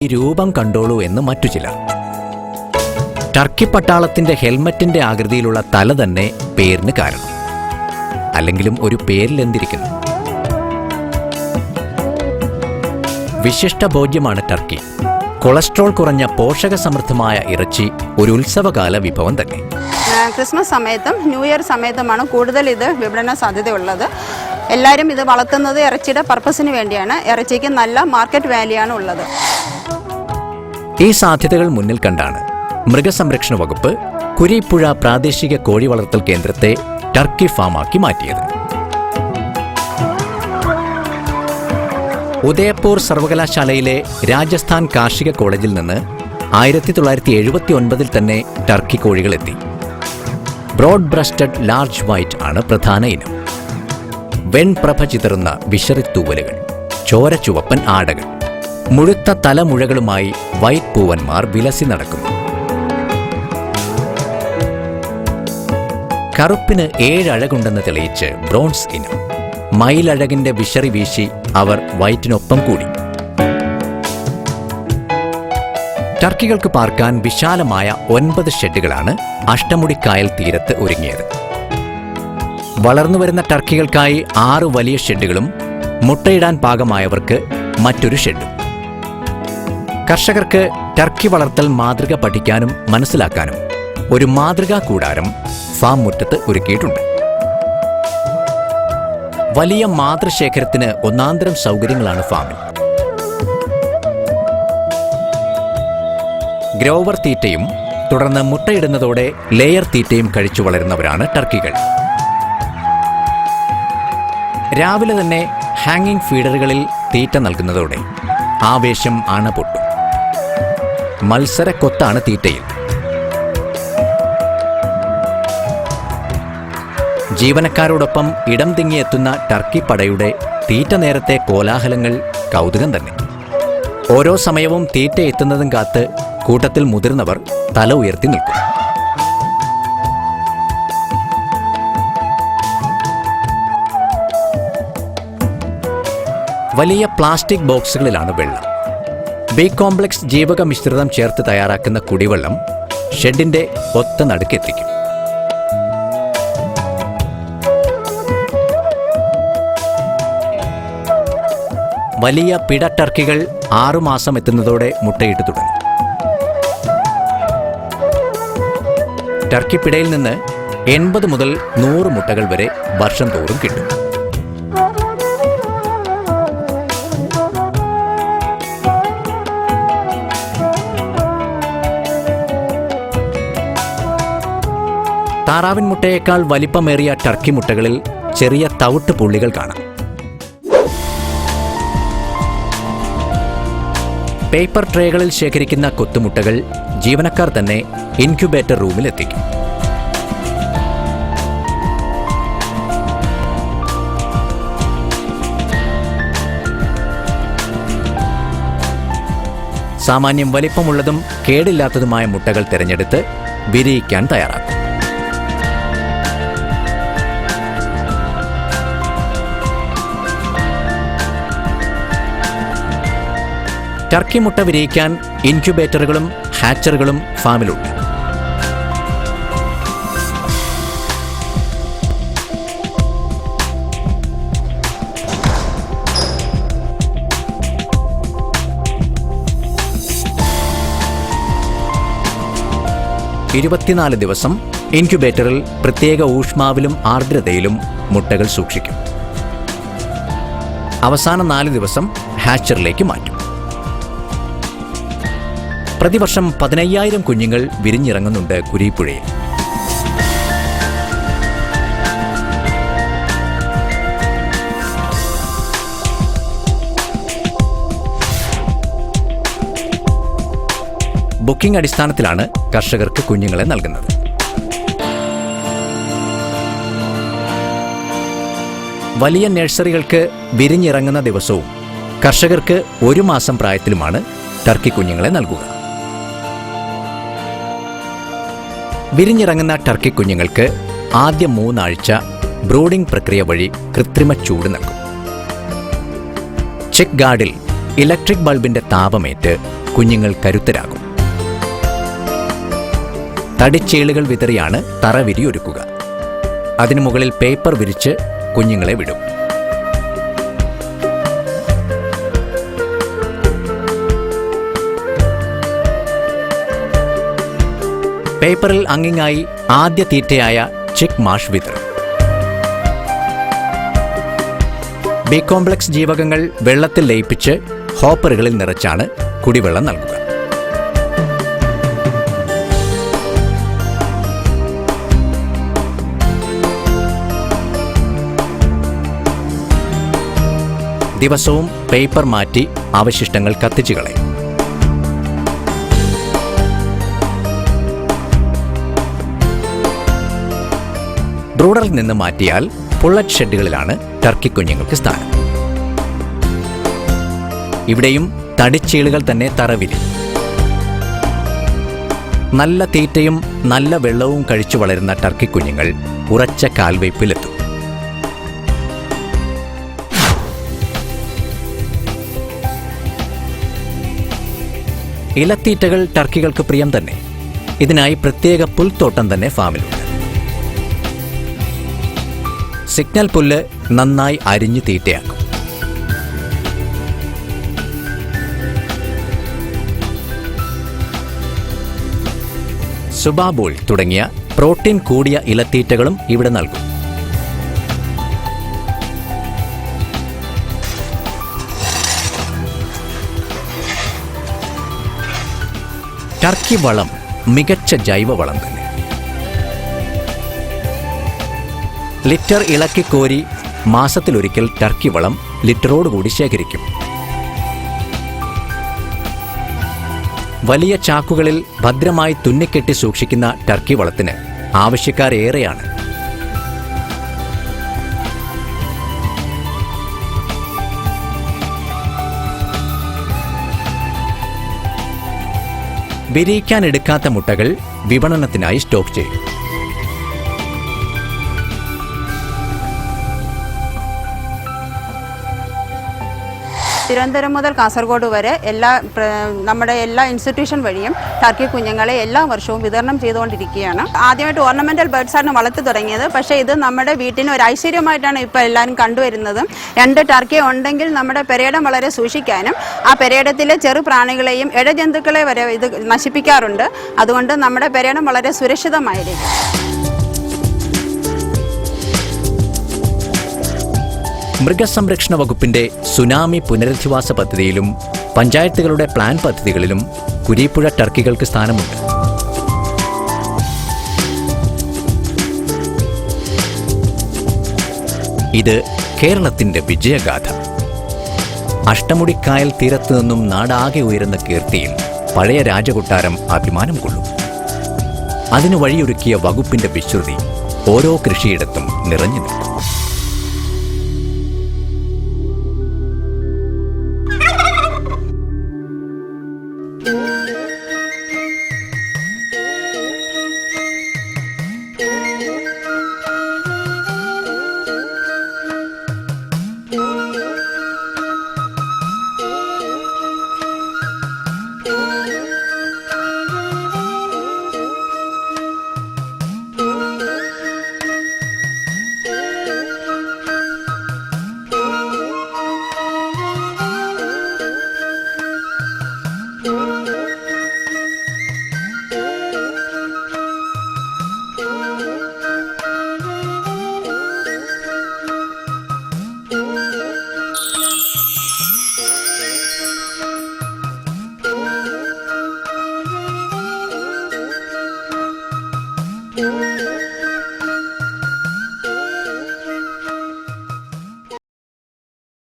രൂപം കണ്ടോളൂ എന്ന് മറ്റു ചിലർ. ടർക്കി പട്ടാളത്തിന്റെ ഹെൽമറ്റിന്റെ ആകൃതിയിലുള്ള തല തന്നെ പേരിന് കാരണം. അല്ലെങ്കിലും ഒരു പേരിൽ എന്തിരിക്കുന്നു? വിശിഷ്ട ഭോജ്യമാണ് ടർക്കി. കൊളസ്ട്രോൾ കുറഞ്ഞ പോഷകസമൃദ്ധമായ ഇറച്ചി ഒരു ഉത്സവകാല വിഭവം തന്നെ. ക്രിസ്മസ് സമയത്തും ന്യൂ ഇയർ സമയത്തുമാണ് കൂടുതൽ ഇത് വിപണന സാധ്യതയുള്ളത്. എല്ലാവരും ഇത് വളർത്തുന്നത് ഇറച്ചിയുടെ പർപ്പസിന് വേണ്ടിയാണ്. ഇറച്ചിക്ക് നല്ല മാർക്കറ്റ് വാല്യൂ ആണ് ഉള്ളത്. ഈ സാധ്യതകൾ മുന്നിൽ കണ്ടാണ് മൃഗസംരക്ഷണ വകുപ്പ് കുരീപ്പുഴ പ്രാദേശിക കോഴി വളർത്തൽ കേന്ദ്രത്തെ ടർക്കി ഫാമാക്കി മാറ്റിയത്. ഉദയപൂർ സർവകലാശാലയിലെ രാജസ്ഥാൻ കാർഷിക കോളേജിൽ നിന്ന് 1979 തന്നെ ടർക്കി കോഴികളെത്തി. ബ്രോഡ് ബ്രസ്റ്റഡ് ലാർജ് വൈറ്റ് ആണ് പ്രധാന ഇനം. വെൺപ്രഭ ചിതറുന്ന വിശറിത്തൂവലുകൾ, ചോര ചുവപ്പൻ ആടകൾ, മുഴുത്ത തലമുഴകളുമായി വൈറ്റ് പൂവന്മാർ വിലസി നടക്കുന്നു. കറുപ്പിന് 7 അഴകുണ്ടെന്ന് തെളിയിച്ച് ബ്രോൺസ് ഇനം. മയിലഴകിന്റെ വിശറി വീശി അവർ വൈറ്റിനൊപ്പം കൂടി. ടർക്കികൾക്ക് പാർക്കാൻ വിശാലമായ 9 ഷെഡുകളാണ് അഷ്ടമുടിക്കായൽ തീരത്ത് ഒരുങ്ങിയത്. വളർന്നുവരുന്ന ടർക്കികൾക്കായി 6 വലിയ ഷെഡുകളും മുട്ടയിടാൻ പാകമായവർക്ക് മറ്റൊരു ഷെഡും. കർഷകർക്ക് ടർക്കി വളർത്തൽ മാതൃക പഠിക്കാനും മനസ്സിലാക്കാനും ഒരു മാതൃകാ കൂടാരം ഫാം മുറ്റത്ത് ഒരുക്കിയിട്ടുണ്ട്. വലിയ മാതൃശേഖരത്തിന് ഒന്നാന്തരം സൗകര്യങ്ങളാണ് ഫാമിൽ. ഗ്രോവർ തീറ്റയും തുടർന്ന് മുട്ടയിടുന്നതോടെ ലെയർ തീറ്റയും കഴിച്ചു വളരുന്നവരാണ് ടർക്കികൾ. രാവിലെ തന്നെ ഹാങ്ങിങ് ഫീഡറുകളിൽ തീറ്റ നൽകുന്നതോടെ ആവേശം അണ പൊട്ടും. മത്സരക്കൊത്താണ് തീറ്റയിൽ. ജീവനക്കാരോടൊപ്പം ഇടം തിങ്ങിയെത്തുന്ന ടർക്കി പടയുടെ തീറ്റ നേരത്തെ കോലാഹലങ്ങൾ കൗതുകം തന്നെ. ഓരോ സമയവും തീറ്റ എത്തുന്നതും കാത്ത് കൂട്ടത്തിൽ മുതിർന്നവർ തല ഉയർത്തി നിൽക്കും. വലിയ പ്ലാസ്റ്റിക് ബോക്സുകളിലാണ് വെള്ളം. ബി കോംപ്ലക്സ് ജീവക മിശ്രിതം ചേർത്ത് തയ്യാറാക്കുന്ന കുടിവെള്ളം ഷെഡിന്റെ ഒത്ത നടുക്കെത്തിക്കും. വലിയ പിട ടർക്കികൾ 6 മാസം എത്തുന്നതോടെ മുട്ടയിട്ട് തുടങ്ങും. ടർക്കി പിടയിൽ നിന്ന് 80 മുതൽ 100 മുട്ടകൾ വരെ വർഷം തോറും കിട്ടും. താറാവിൻ മുട്ടയേക്കാൾ വലിപ്പമേറിയ ടർക്കി മുട്ടകളിൽ ചെറിയ തവിട്ട് പുള്ളികൾ കാണാം. പേപ്പർ ട്രേകളിൽ ശേഖരിക്കുന്ന കൊത്തുമുട്ടകൾ ജീവനക്കാർ തന്നെ ഇൻക്യുബേറ്റർ റൂമിൽ എത്തിക്കും. സാമാന്യം വലിപ്പമുള്ളതും കേടില്ലാത്തതുമായ മുട്ടകൾ തിരഞ്ഞെടുത്ത് വിരിയിക്കാൻ തയ്യാറാക്കും. ടർക്കി മുട്ട വിരിയിക്കാൻ ഇൻക്യുബേറ്ററുകളും ഹാച്ചറുകളും ഫാമിലുണ്ട്. ഇരുപത്തിനാല് ദിവസം ഇൻക്യുബേറ്ററിൽ പ്രത്യേക ഊഷ്മാവിലും ആർദ്രതയിലും മുട്ടകൾ സൂക്ഷിക്കും. അവസാന 4 ദിവസം ഹാച്ചറിലേക്ക് മാറ്റും. പ്രതിവർഷം 15,000 കുഞ്ഞുങ്ങൾ വിരിഞ്ഞിറങ്ങുന്നുണ്ട് കുരീപ്പുഴയിൽ. ബുക്കിംഗ് അടിസ്ഥാനത്തിലാണ് കർഷകർക്ക് കുഞ്ഞുങ്ങളെ നൽകുന്നത്. വലിയ നഴ്സറികൾക്ക് വിരിഞ്ഞിറങ്ങുന്ന ദിവസവും കർഷകർക്ക് 1 മാസം പ്രായത്തിലുമാണ് ടർക്കി കുഞ്ഞുങ്ങളെ നൽകുക. വിരിഞ്ഞിറങ്ങുന്ന ടർക്കി കുഞ്ഞുങ്ങൾക്ക് ആദ്യ 3 ആഴ്ച ബ്രൂഡിംഗ് പ്രക്രിയ വഴി കൃത്രിമ ചൂട് നൽകും. ചെക്ക് ഗാർഡിൽ ഇലക്ട്രിക് ബൾബിന്റെ താപമേറ്റ് കുഞ്ഞുങ്ങൾ കരുത്തരാകും. തടിച്ചേളുകൾ വിതറിയാണ് തറവിരി ഒരുക്കുക. അതിനു മുകളിൽ പേപ്പർ വിരിച്ച് കുഞ്ഞുങ്ങളെ വിടും. പേപ്പറിൽ അങ്ങിങ്ങായി ആദ്യ തീറ്റയായ ചിക്ക് മാഷ് വിതറും. ബി കോംപ്ലക്സ് ജീവകങ്ങൾ വെള്ളത്തിൽ ലയിപ്പിച്ച് ഹോപ്പറുകളിൽ നിറച്ചാണ് കുടിവെള്ളം നൽകുക. ദിവസവും പേപ്പർ മാറ്റി അവശിഷ്ടങ്ങൾ കത്തിച്ചു കളയും. ബ്രൂഡറിൽ നിന്ന് മാറ്റിയാൽ പുള്ളറ്റ് ഷെഡുകളിലാണ് ടർക്കി കുഞ്ഞുങ്ങൾക്ക് സ്ഥാനം. ഇവിടെയും തടിച്ചീളുകൾ തന്നെ തറവിരി. നല്ല തീറ്റയും നല്ല വെള്ളവും കഴിച്ചു വളരുന്ന ടർക്കി കുഞ്ഞുങ്ങൾ ഉറച്ച കാൽവയ്പിലെത്തും. ഇലത്തീറ്റകൾ ടർക്കികൾക്ക് പ്രിയം തന്നെ. ഇതിനായി പ്രത്യേക പുൽത്തോട്ടം തന്നെ ഫാമിലുണ്ട്. സിഗ്നൽ പുല്ല് നന്നായി അരിഞ്ഞു തീറ്റയാക്കും. സുബാബോൾ തുടങ്ങിയ പ്രോട്ടീൻ കൂടിയ ഇലത്തീറ്റകളും ഇവിടെ നൽകും. ടർക്കി വളം മികച്ച ജൈവവളം തന്നെ. ലിറ്റർ ഇളക്കിക്കോരി മാസത്തിലൊരിക്കൽ ടർക്കി വളം ലിറ്ററോടുകൂടി ശേഖരിക്കും. വലിയ ചാക്കുകളിൽ ഭദ്രമായി തുന്നിക്കെട്ടി സൂക്ഷിക്കുന്ന ടർക്കി വളത്തിന് ആവശ്യക്കാരേറെയാണ്. വിരിയിക്കാനെടുക്കാത്ത മുട്ടകൾ വിപണനത്തിനായി സ്റ്റോക്ക് ചെയ്യും. തിരുവനന്തപുരം മുതൽ കാസർഗോഡ് വരെ നമ്മുടെ എല്ലാ ഇൻസ്റ്റിറ്റ്യൂഷൻ വഴിയും ടർക്കി കുഞ്ഞുങ്ങളെ എല്ലാ വർഷവും വിതരണം ചെയ്തുകൊണ്ടിരിക്കുകയാണ്. ആദ്യമായിട്ട് ഓർണമെന്റൽ ബേർഡ്സാണ് വളർത്തി തുടങ്ങിയത്. പക്ഷേ ഇത് നമ്മുടെ വീട്ടിന് ഒരു ഐശ്വര്യമായിട്ടാണ് ഇപ്പോൾ എല്ലാവരും കണ്ടുവരുന്നത്. 2 ടർക്കി ഉണ്ടെങ്കിൽ നമ്മുടെ പെരയിടം വളരെ സൂക്ഷിക്കാനും ആ പെരയിടത്തിലെ ചെറു പ്രാണികളെയും ഇഴജന്തുക്കളെ വരെ ഇത് നശിപ്പിക്കാറുണ്ട്. അതുകൊണ്ട് നമ്മുടെ പെരയിടം വളരെ സുരക്ഷിതമായിരിക്കും. മൃഗസംരക്ഷണ വകുപ്പിന്റെ സുനാമി പുനരധിവാസ പദ്ധതിയിലും പഞ്ചായത്തുകളുടെ പ്ലാൻ പദ്ധതികളിലും കുരീപ്പുഴ ടർക്കികൾക്ക് സ്ഥാനമുണ്ട്. ഇത് കേരളത്തിന്റെ വിജയഗാഥ. അഷ്ടമുടിക്കായൽ തീരത്തു നിന്നും നാടാകെ ഉയരുന്ന കീർത്തിയിൽ പഴയ രാജകൊട്ടാരം അഭിമാനം കൊള്ളും. അതിനു വഴിയൊരുക്കിയ വകുപ്പിന്റെ വിശ്രുതി ഓരോ കൃഷിയിടത്തും നിറഞ്ഞു നിൽക്കും.